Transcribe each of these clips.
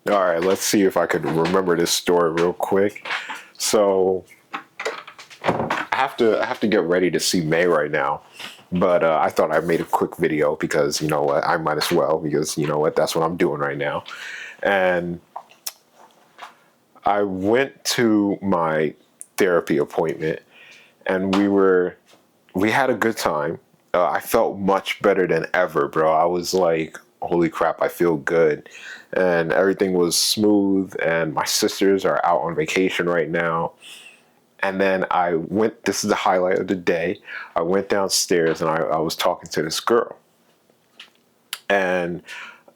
All right, let's see if I could remember this story real quick. So I have to get ready to see May right now, but I thought I made a quick video because you know what, I might as well because you know what, that's what I'm doing right now. And I went to my therapy appointment, and we had a good time. I felt much better than ever, bro. I was like, holy crap, I feel good. And everything was smooth, and my sisters are out on vacation right now. And then this is the highlight of the day. I went downstairs and I was talking to this girl. And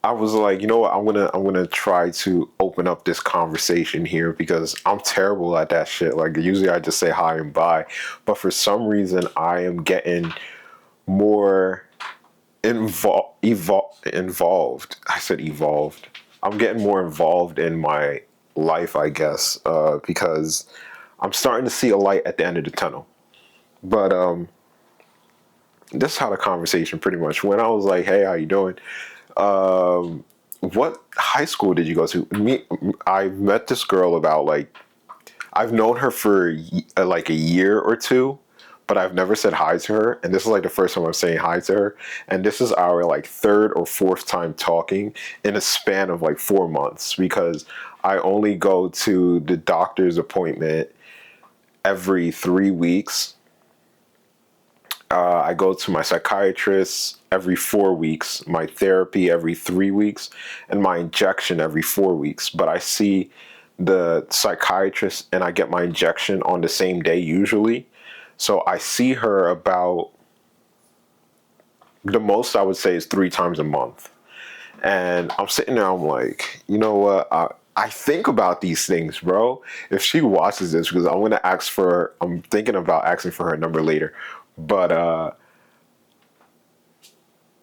I was like, you know what, I'm gonna try to open up this conversation here because I'm terrible at that shit. Like usually I just say hi and bye. But for some reason I am getting more involved. I said evolved. I'm getting more involved in my life, I guess, because I'm starting to see a light at the end of the tunnel. But this is how the conversation pretty much went. I was like, "Hey, how you doing? What high school did you go to?" I met this girl about like I've known her for like a year or two, but I've never said hi to her. And this is like the first time I'm saying hi to her. And this is our like third or fourth time talking in a span of like 4 months because I only go to the doctor's appointment every 3 weeks. I go to my psychiatrist every 4 weeks, my therapy every 3 weeks, and my injection every 4 weeks. But I see the psychiatrist and I get my injection on the same day usually. So I see her about the most I would say is 3 times a month. And I'm sitting there, I'm like, you know what? I think about these things, bro. If she watches this, because I'm thinking about asking for her number later. But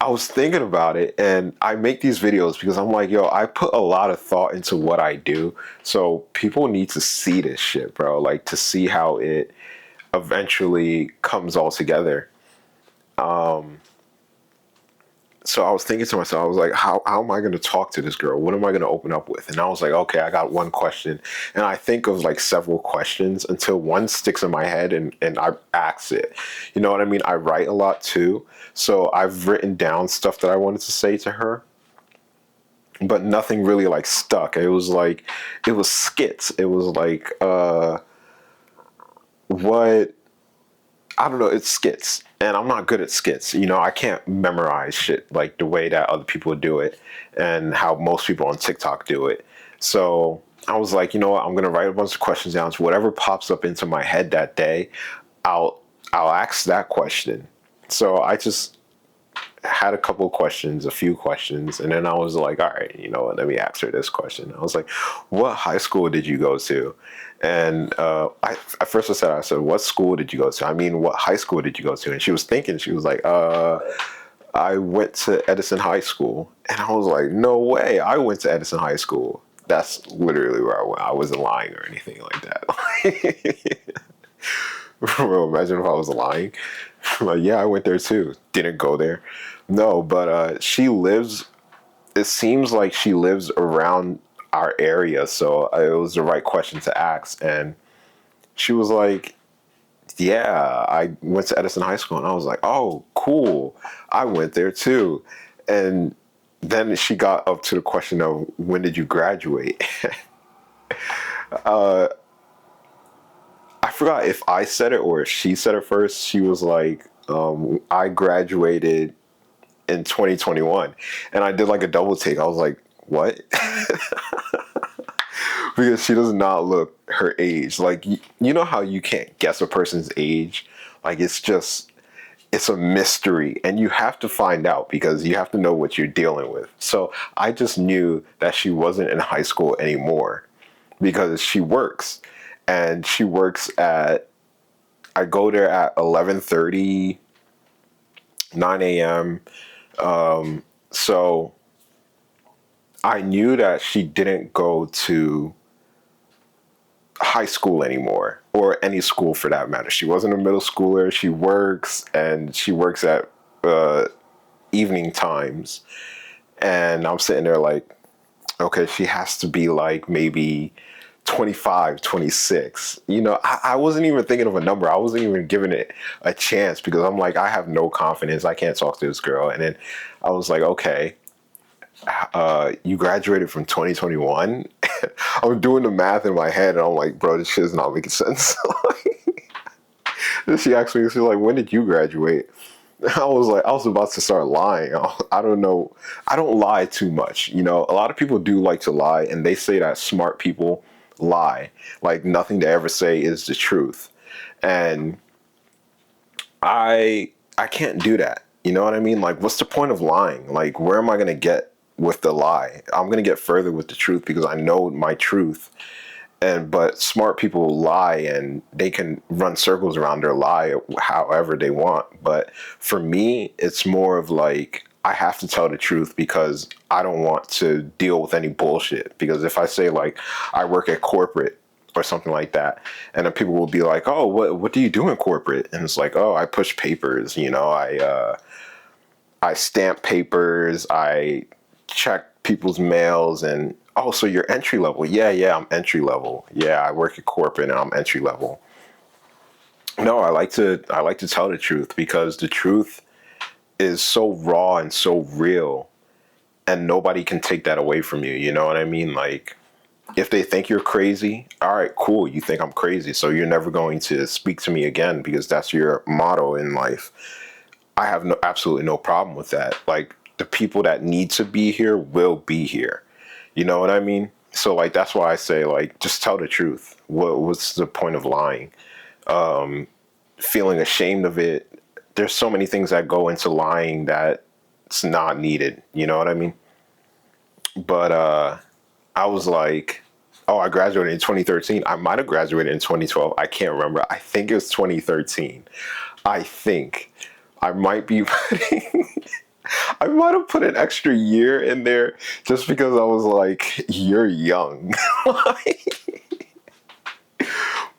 I was thinking about it and I make these videos because I'm like, yo, I put a lot of thought into what I do. So people need to see this shit, bro. Like to see how it eventually comes all together. So I was thinking to myself, I was like, how am I going to talk to this girl? What am I going to open up with? And I was like, okay, I got one question. And I think of like several questions until one sticks in my head and I ask it. You know what I mean? I write a lot too. So I've written down stuff that I wanted to say to her, but nothing really like stuck. It was skits. It was like, what I don't know, it's skits. And I'm not good at skits. You know, I can't memorize shit like the way that other people do it and how most people on TikTok do it. So I was like, you know what, I'm gonna write a bunch of questions down. So whatever pops up into my head that day, I'll I'll ask that question. So I just had a couple of questions, a few questions, and then I was like, all right, you know what, let me ask her this question. I was like, what high school did you go to? And at first I said, what school did you go to? I mean, what high school did you go to? And she was thinking, she was like, I went to Edison High School. And I was like, no way, I went to Edison High School. That's literally where I went. I wasn't lying or anything like that. Bro, imagine if I was lying. Like, yeah, I went there too. Didn't go there. No, but it seems like she lives around our area. So it was the right question to ask. And she was like, yeah, I went to Edison High School. And I was like, oh, cool. I went there too. And then she got up to the question of when did you graduate? I forgot if I said it or if she said it first. She was like, I graduated in 2021. And I did like a double take. I was like, what? Because she does not look her age. Like, you know how you can't guess a person's age? Like, it's a mystery. And you have to find out because you have to know what you're dealing with. So I just knew that she wasn't in high school anymore because she works. And she works I go there at 11:30, 9 a.m. So I knew that she didn't go to high school anymore or any school for that matter. She wasn't a middle schooler. She works and she works at evening times. And I'm sitting there like, Okay, she has to be like maybe 25, 26. I wasn't even thinking of a number. I wasn't even giving it a chance because I'm like, I have no confidence. I can't talk to this girl. And then I was like, okay, you graduated from 2021. I'm doing the math in my head and I'm like, bro, this shit is not making sense. Then she asked me, she's like, when did you graduate? I was about to start lying. I don't know. I don't lie too much. A lot of people do like to lie, and they say that smart people lie. Like nothing they ever say is the truth. And I can't do that. You know what I mean? Like, what's the point of lying? Like, where am I gonna get with the lie? I'm gonna get further with the truth because I know my truth, but smart people lie and they can run circles around their lie however they want. But for me, it's more of like I have to tell the truth because I don't want to deal with any bullshit. Because if I say like I work at corporate or something like that, and then people will be like, oh, what do you do in corporate? And it's like, oh, I push papers, I stamp papers, I check people's mails, and oh, so you're entry level? Yeah, I'm entry level. Yeah, I work at corporate and I'm entry level. No, I like to tell the truth because the truth is so raw and so real, and nobody can take that away from you. You know what I mean? Like, if they think you're crazy, all right, cool. You think I'm crazy, so you're never going to speak to me again because that's your motto in life. I have absolutely no problem with that. Like the people that need to be here will be here. You know what I mean? So like that's why I say like just tell the truth. What's the point of lying? Feeling ashamed of it. There's so many things that go into lying that it's not needed. You know what I mean? But I was like, oh, I graduated in 2013. I might have graduated in 2012. I can't remember. I think it was 2013. I think I might be putting I might have put an extra year in there just because I was like, you're young. Like,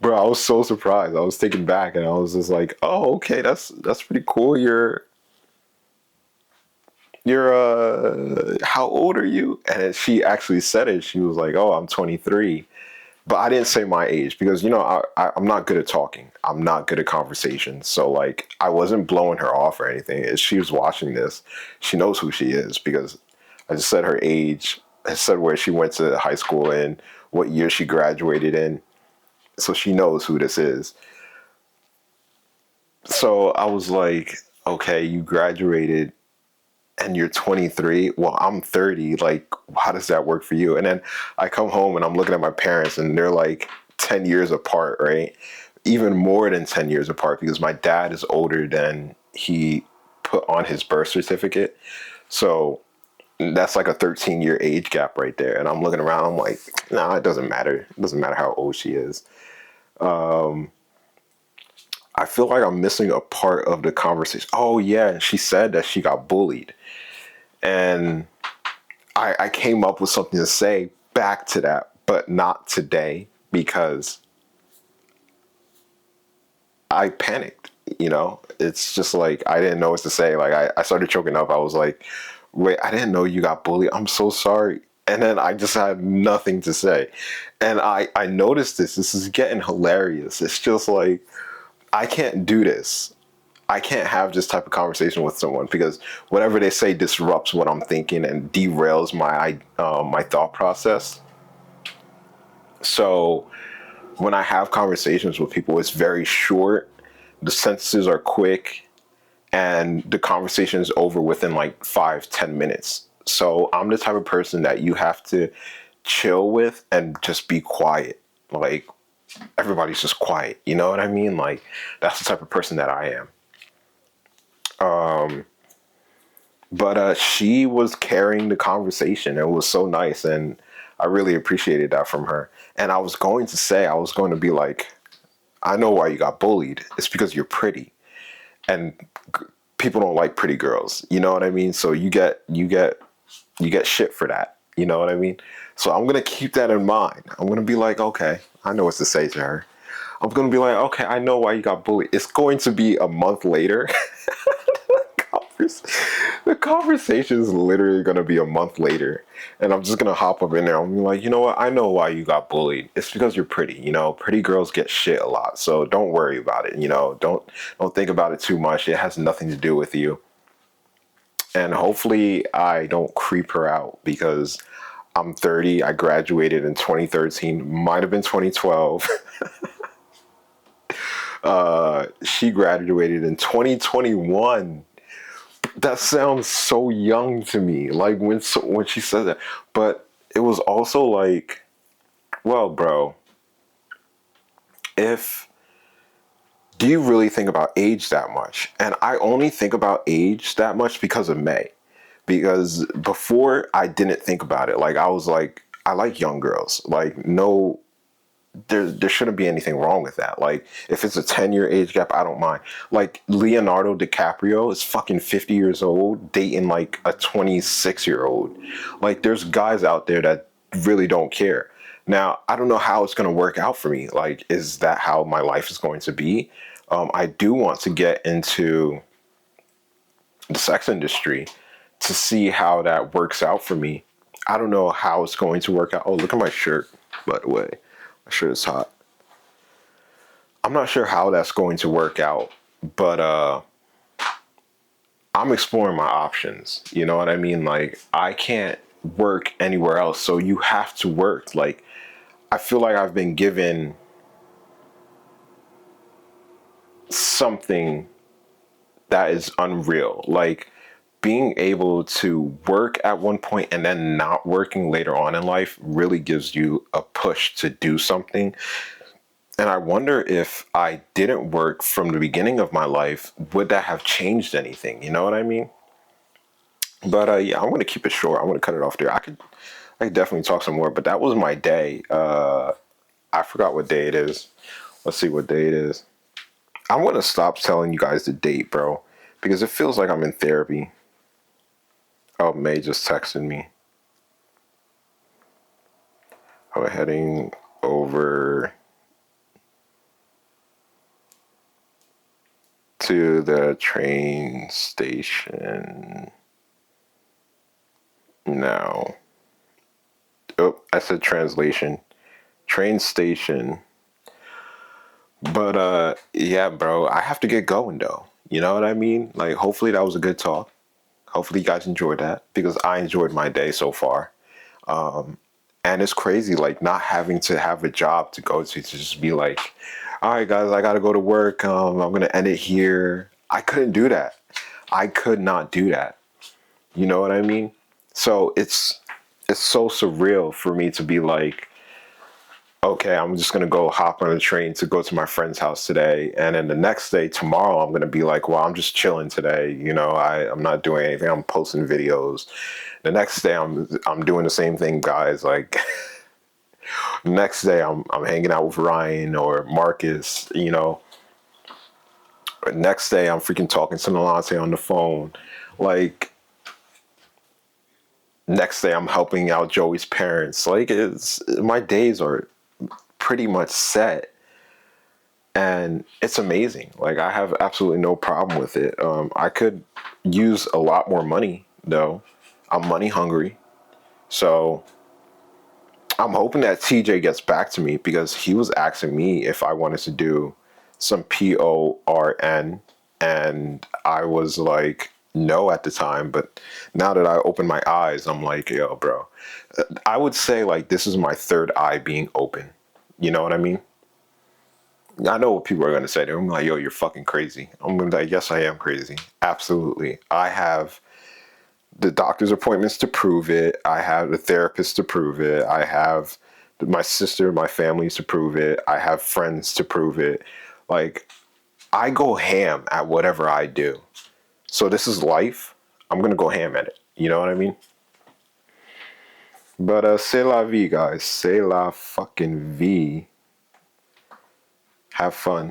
bro, I was so surprised. I was taken back and I was just like, oh, okay, that's pretty cool. You're how old are you? And then she actually said it. She was like, oh, I'm 23. But I didn't say my age because I'm not good at talking. I'm not good at conversation. So like I wasn't blowing her off or anything. If she was watching this, she knows who she is because I just said her age. I said where she went to high school and what year she graduated in. So she knows who this is. So I was like, okay, you graduated and you're 23. Well, I'm 30. Like, how does that work for you? And then I come home and I'm looking at my parents and they're like 10 years apart, right? Even more than 10 years apart because my dad is older than he put on his birth certificate. So that's like a 13-year age gap right there. And I'm looking around, I'm like, nah, it doesn't matter. It doesn't matter how old she is. I feel like I'm missing a part of the conversation. Oh, yeah. And she said that she got bullied. And I came up with something to say back to that, but not today because I panicked. It's just like I didn't know what to say. Like I started choking up. I was like, wait, I didn't know you got bullied. I'm so sorry. And then I just had nothing to say. And I noticed this. This is getting hilarious. It's just like, I can't do this. I can't have this type of conversation with someone because whatever they say disrupts what I'm thinking and derails my thought process. So when I have conversations with people, it's very short. The sentences are quick, and the conversation is over within like 5-10 minutes. So I'm the type of person that you have to chill with and just be quiet. Like everybody's just quiet. You know what I mean? Like that's the type of person that I am. But she was carrying the conversation. It was so nice, and I really appreciated that from her. And I was going to be like, I know why you got bullied. It's because you're pretty, and people don't like pretty girls. You know what I mean? So you get shit for that. You know what I mean? So I'm gonna keep that in mind. I'm gonna be like, okay, I know what to say to her. I'm gonna be like, okay, I know why you got bullied. It's going to be a month later. The conversation is literally gonna be a month later, and I'm just gonna hop up in there. I'm like, you know what? I know why you got bullied. It's because you're pretty. You know, pretty girls get shit a lot, so don't worry about it. You know, don't think about it too much. It has nothing to do with you. And hopefully, I don't creep her out because I'm 30. I graduated in 2013. Might have been 2012. She graduated in 2021. That sounds so young to me. Like when she said that, but it was also like, well, bro, if do you really think about age that much? And I only think about age that much because of May. Because before I didn't think about it. Like I was like, I like young girls. Like no, there shouldn't be anything wrong with that. Like if it's a 10-year age gap, I don't mind. Like Leonardo DiCaprio is fucking 50 years old dating like a 26-year-old. Like there's guys out there that really don't care. Now, I don't know how it's going to work out for me. Like, is that how my life is going to be? I do want to get into the sex industry to see how that works out for me. I don't know how it's going to work out. Oh, look at my shirt, by the way. My shirt is hot. I'm not sure how that's going to work out, but I'm exploring my options. You know what I mean? Like I can't work anywhere else, so you have to work. Like I feel like I've been given something that is unreal. Like being able to work at one point and then not working later on in life really gives you a push to do something. And I wonder if I didn't work from the beginning of my life, would that have changed anything? You know what I mean? But yeah, I'm gonna keep it short. I'm gonna cut it off there. I could definitely talk some more, but that was my day. I forgot what day it is. Let's see what day it is. I'm gonna stop telling you guys the date, bro, because it feels like I'm in therapy. Oh, May just texted me. I'm heading over to the train station now. Oh, I said translation. Train station. But yeah, bro, I have to get going though. You know what I mean? Like hopefully that was a good talk. Hopefully you guys enjoyed that because I enjoyed my day so far. And it's crazy like not having to have a job to go to just be like, all right guys, I gotta go to work. I'm gonna end it here. I couldn't do that. I could not do that. You know what I mean? So it's so surreal for me to be like, okay, I'm just gonna go hop on a train to go to my friend's house today, and then the next day, tomorrow, I'm gonna be like, well, I'm just chilling today. You know, I'm not doing anything. I'm posting videos. The next day, I'm doing the same thing, guys. Like next day, I'm hanging out with Ryan or Marcus. You know, next day, I'm freaking talking to Nalante on the phone. Like next day, I'm helping out Joey's parents. Like it's my days are pretty much set. And it's amazing. Like I have absolutely no problem with it. I could use a lot more money though. I'm money hungry, so I'm hoping that TJ gets back to me because he was asking me if I wanted to do some PORN, and I was like no at the time. But now that I open my eyes, I'm like, yo, bro. I would say like this is my third eye being open. You know what I mean? I know what people are going to say. They're gonna be like, yo, you're fucking crazy. I'm going to be like, yes, I am crazy. Absolutely. I have the doctor's appointments to prove it. I have the therapist to prove it. I have my sister, my families to prove it. I have friends to prove it. Like, I go ham at whatever I do. So this is life. I'm going to go ham at it. You know what I mean? But c'est la vie, guys. C'est la fucking vie. Have fun.